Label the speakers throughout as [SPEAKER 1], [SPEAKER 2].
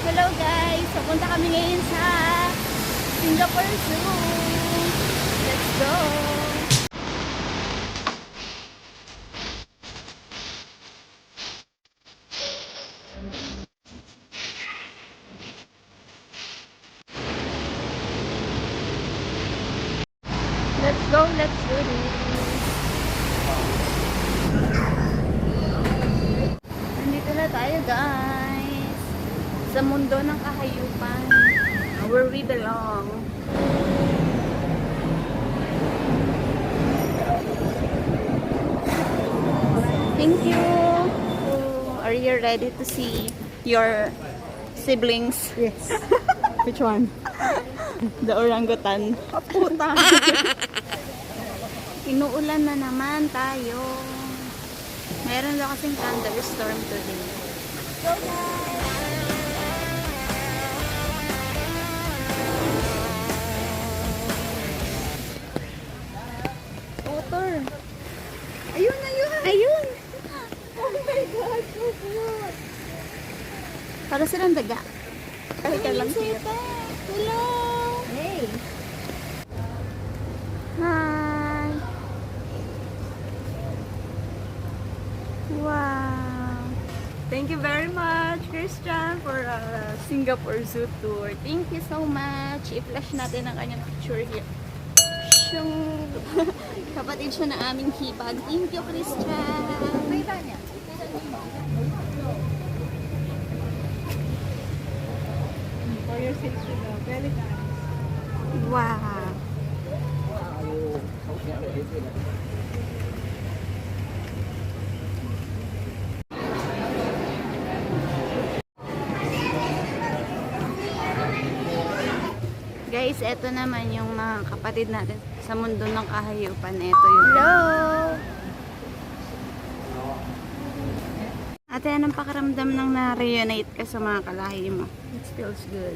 [SPEAKER 1] Hello guys! Papunta kami ngayon sa Singapore Zoo. Let's go! Let's go! Let's do this! Nandito na tayo guys! Sa mundo ng kahayupan. Where we belong. Thank you. Are you ready to see your siblings?
[SPEAKER 2] Yes. Which one?
[SPEAKER 1] The orangutan.
[SPEAKER 2] Puta.
[SPEAKER 1] Inuulan na naman tayo. Meron daw kasing thunderstorm today. Go guys! Motor. Ayun, ayun. Ayun.
[SPEAKER 2] Oh my God, so good.
[SPEAKER 1] Para silang daga. Kahit ka lang siya.
[SPEAKER 2] Hello. Hey.
[SPEAKER 1] Hi. Wow. Thank you very much, Christian, for Singapore Zoo tour. Thank you so much. I-flash natin ang kanyang picture here. Siyang kapatid siya na aming hipag. Thank you, Christian. May ba niya?
[SPEAKER 2] For your safety though. Very nice.
[SPEAKER 1] Wow. Guys, eto naman yung mga kapatid natin sa mundo ng kahayupan. Eto yung... Hello! Ate, anong pakiramdam nang na-reunite ka sa mga kalahi mo?
[SPEAKER 2] It feels good.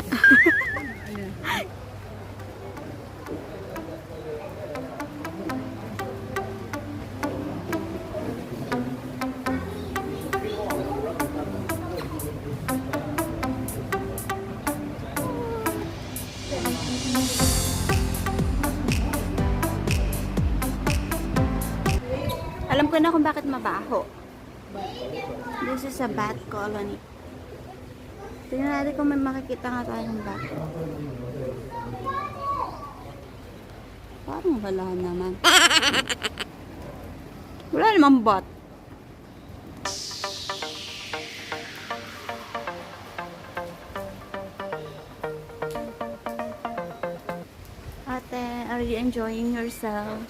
[SPEAKER 1] Alam ko na kung bakit mabaho. This is a bat colony. Tingnan natin kung may makikita nga tayong bat. Parang wala naman. Wala namang bat. Ate, are you enjoying yourself?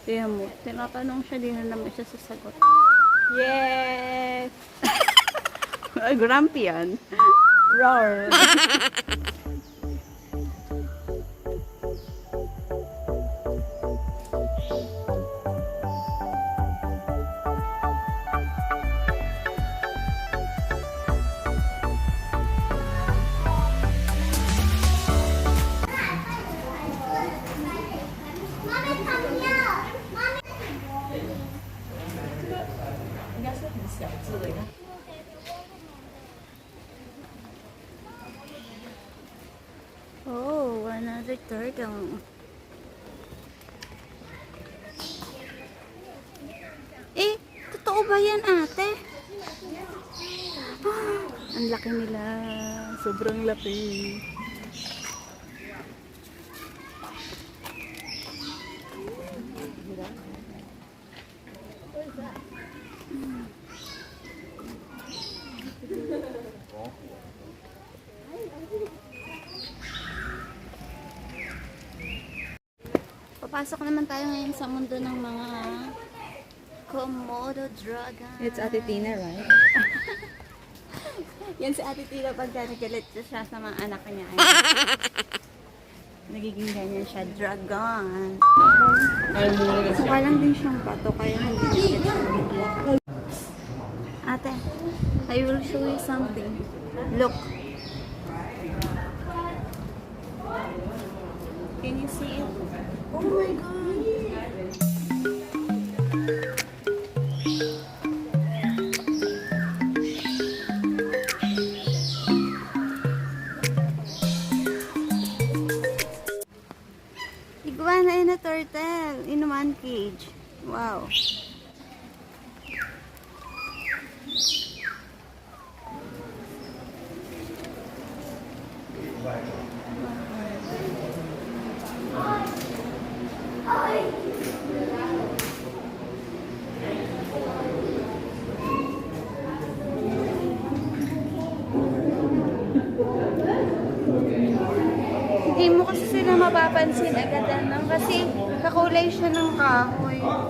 [SPEAKER 1] Tingnan mo, tinatanong siya, di na naman siya sasagot.
[SPEAKER 2] Yes.
[SPEAKER 1] Ay, grumpy yan.
[SPEAKER 2] Roar.
[SPEAKER 1] Oh, another turtle. Eh, totoo ba yan, ate? Ah, ang laki nila. Sobrang laki. Papasok naman tayo ngayon sa mundo ng mga Komodo dragon.
[SPEAKER 2] It's Ate Tina, right?
[SPEAKER 1] Yan si Ate Tina pagka nagalit siya sa mga anak niya. Nagiging ganyan siya, dragon. Mukha lang din siyang bato, kaya hindi siya bigla. Ate, I will show you something. Look. Can you see it? Oh my God! cage. Wow. Hindi mo kasi sila mapapansin agad ano, kasi kakulay siya ng kahoy. Ang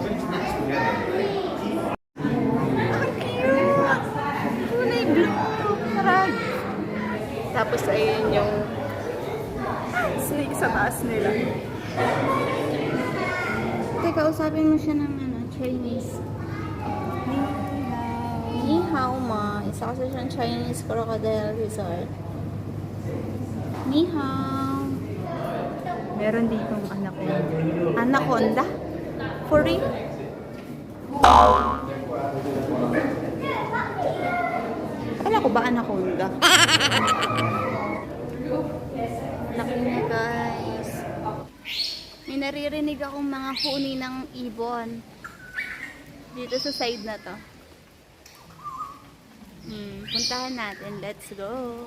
[SPEAKER 1] cute! Kulay blue! Sarap! Tapos ayun yung snake sa taas nila. Teka, usapin mo siya ng ano, Chinese. Ni hao ma. Isa kasi siyang Chinese crocodile resort. Ni hao. Meron ditong anaconda. Anaconda? For real? Kala ko ba anaconda? Laki niya guys. May naririnig akong mga huni ng ibon. Dito sa side na to. Puntahan natin. Let's go.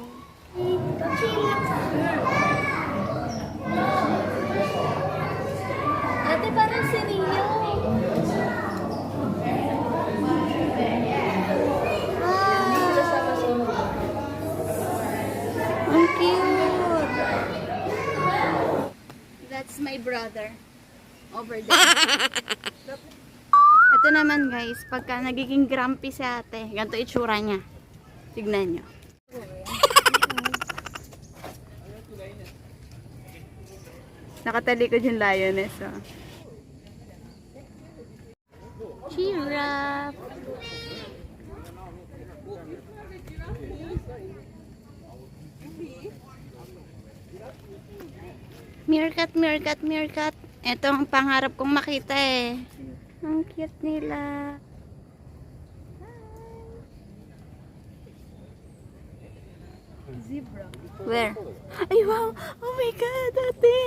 [SPEAKER 1] Ate, parang siniyo. Ang cute. That's my brother. Over there. Ito naman guys, pagka nagiging grumpy si ate, ganito itsura niya. Tignan nyo. Nakatalikod yung lioness. Oh. Giraffe. Meerkat, meerkat, meerkat. Ito ang pangarap kong makita eh. Ang cute nila.
[SPEAKER 2] Zebra.
[SPEAKER 1] Where? Ay, wow! Oh my God, ate!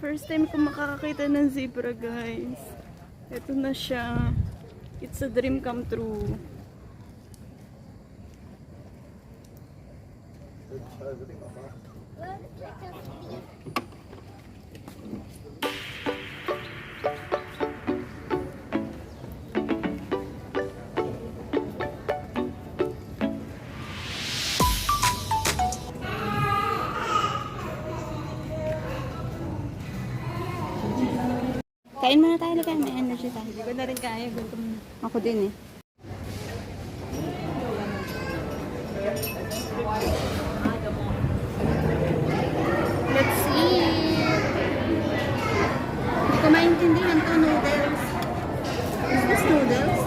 [SPEAKER 1] First time ko makakakita ng zebra, guys. Ito na siya. It's a dream come true. Kain muna tayo, Lika. May energy tayo.
[SPEAKER 2] Hindi ko na rin kaya. Gutom na.
[SPEAKER 1] Ako din eh. Let's eat! Hindi ko maintindihan to, noodles. Is this noodles?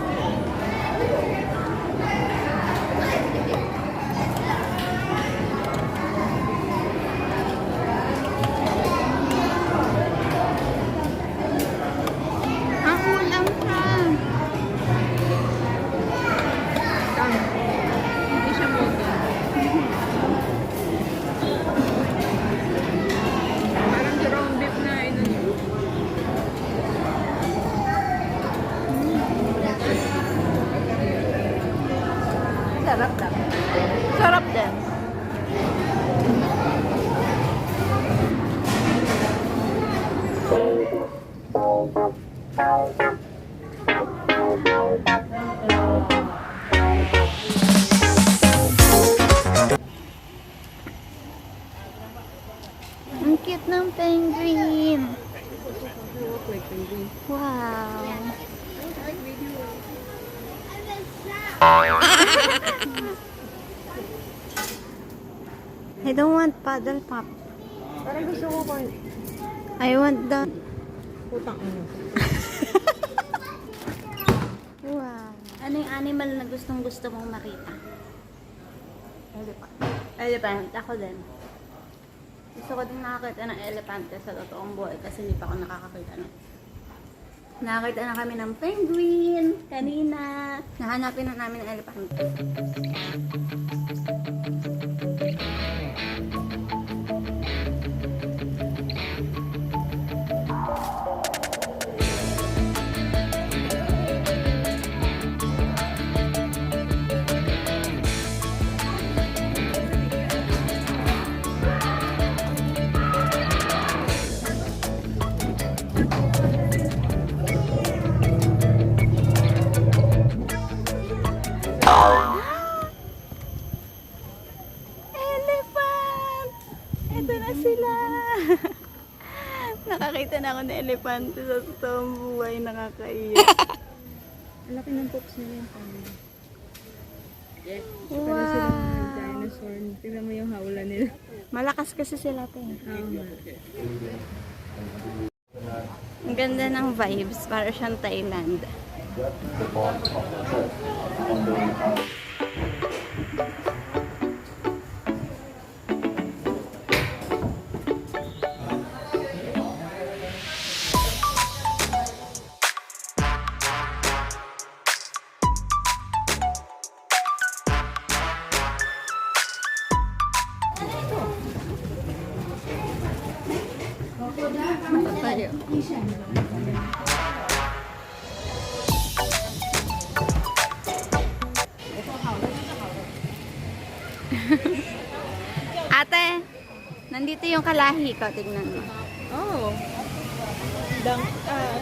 [SPEAKER 1] Ang ulam siya.
[SPEAKER 2] Hindi siya moto. Parang ground beef na ino.
[SPEAKER 1] Sarap lang. Sarap din. Ang cute ng penguin. Wow. I don't want paddle pop.
[SPEAKER 2] Parang gusto ko ko.
[SPEAKER 1] I want the...
[SPEAKER 2] Putang ano.
[SPEAKER 1] Wow. Ano yung animal na gustong gusto mong makita? Elephant. Elephant. Ako din. Gusto ko din nakakita ng elepante sa totoong buhay kasi hindi pa ako nakakakita ng. Nakakita na kami ng penguin kanina. Nahanapin na namin ng elepante. nakakita na ako ng elepante sa totoong buhay, nakakaiyak.
[SPEAKER 2] Ang laki ng pops nila yung kami. Para
[SPEAKER 1] Wow!
[SPEAKER 2] silang dinosaur. Tignan mo yung hawla nila.
[SPEAKER 1] Malakas kasi sila, te.
[SPEAKER 2] Oo nga.
[SPEAKER 1] Ang ganda ng vibes, para siyang Thailand. Tayo. Ate, nandito yung kalahi ko. Tignan mo.
[SPEAKER 2] Oh.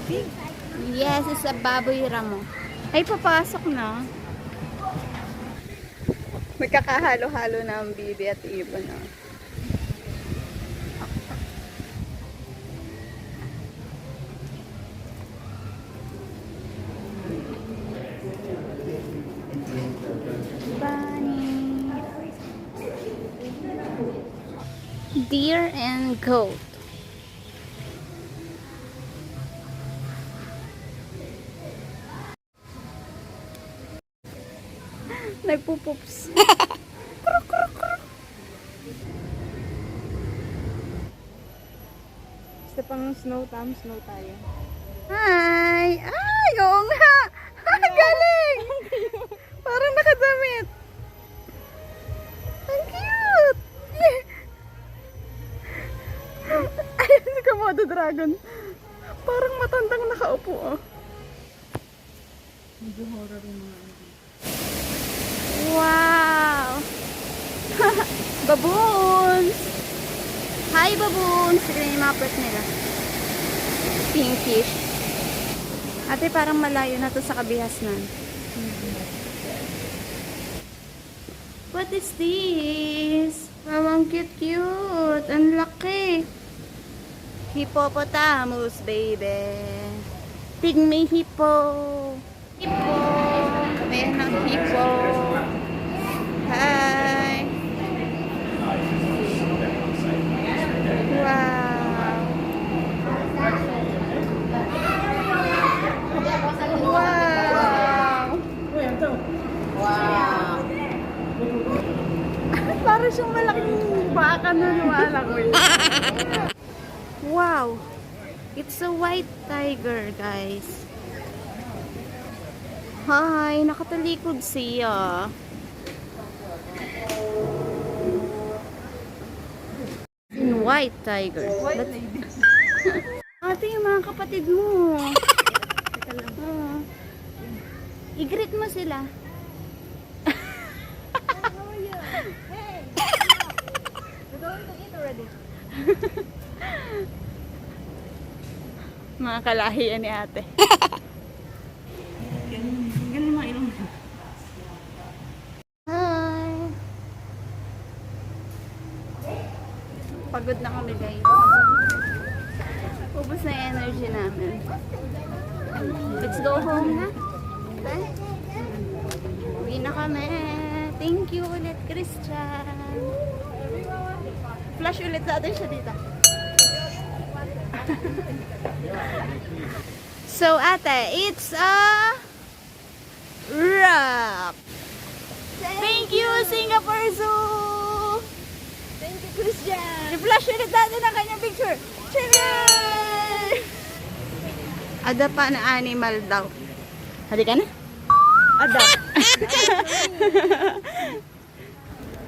[SPEAKER 2] Pig.
[SPEAKER 1] Yes, it's a baboy ramo. Ay, papasok na. Magkakahalo-halo na ang bibi at ibon. No? Bunny. Deer and goat. Nagpupups.
[SPEAKER 2] Basta pang snow tayo.
[SPEAKER 1] Hi! Ay, oo nga! Galing! Parang nakadamit. Ang cute! Ayan si Komodo Dragon. Parang matandang nakaupo. Oh.
[SPEAKER 2] Medyo horror yung mga ano.
[SPEAKER 1] Wow! Baboons! Hi, baboons! Tignan yung mga pet nila. Pinkish. Ate, parang malayo na to sa kabihasnan. What is this? Wow, ang cute-cute. Ang laki. Hippopotamus, baby. Pygmy hippo. Hippo. Kami ng hippo. Hi. Wow. Wow. Para siyang malaking baka na lumalaki. Wow. It's a white tiger, guys. Hi, nakatalikod siya. In white tiger.
[SPEAKER 2] White lady.
[SPEAKER 1] Ate, yung mga kapatid mo.
[SPEAKER 2] Teka lang.
[SPEAKER 1] I-greet mo sila.
[SPEAKER 2] We're going to eat already.
[SPEAKER 1] Mga kalahian ni ate.
[SPEAKER 2] Ganun mga ilong.
[SPEAKER 1] Hi! Pagod na kami, guys. Ubus na yung energy namin. Let's go home na. Okay? Uwi na kami. Thank you ulit, Christian. Flash ulit natin siya dito. So, ate, it's a wrap. Thank you, Singapore Zoo!
[SPEAKER 2] Thank you, Christian.
[SPEAKER 1] I-flash ulit natin ang kanyang picture. Cheers! Adapa na animal daw. Halika na. Adapt.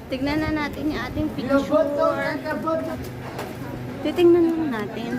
[SPEAKER 1] Tignan na natin yung ating picture. Titingnan lang natin.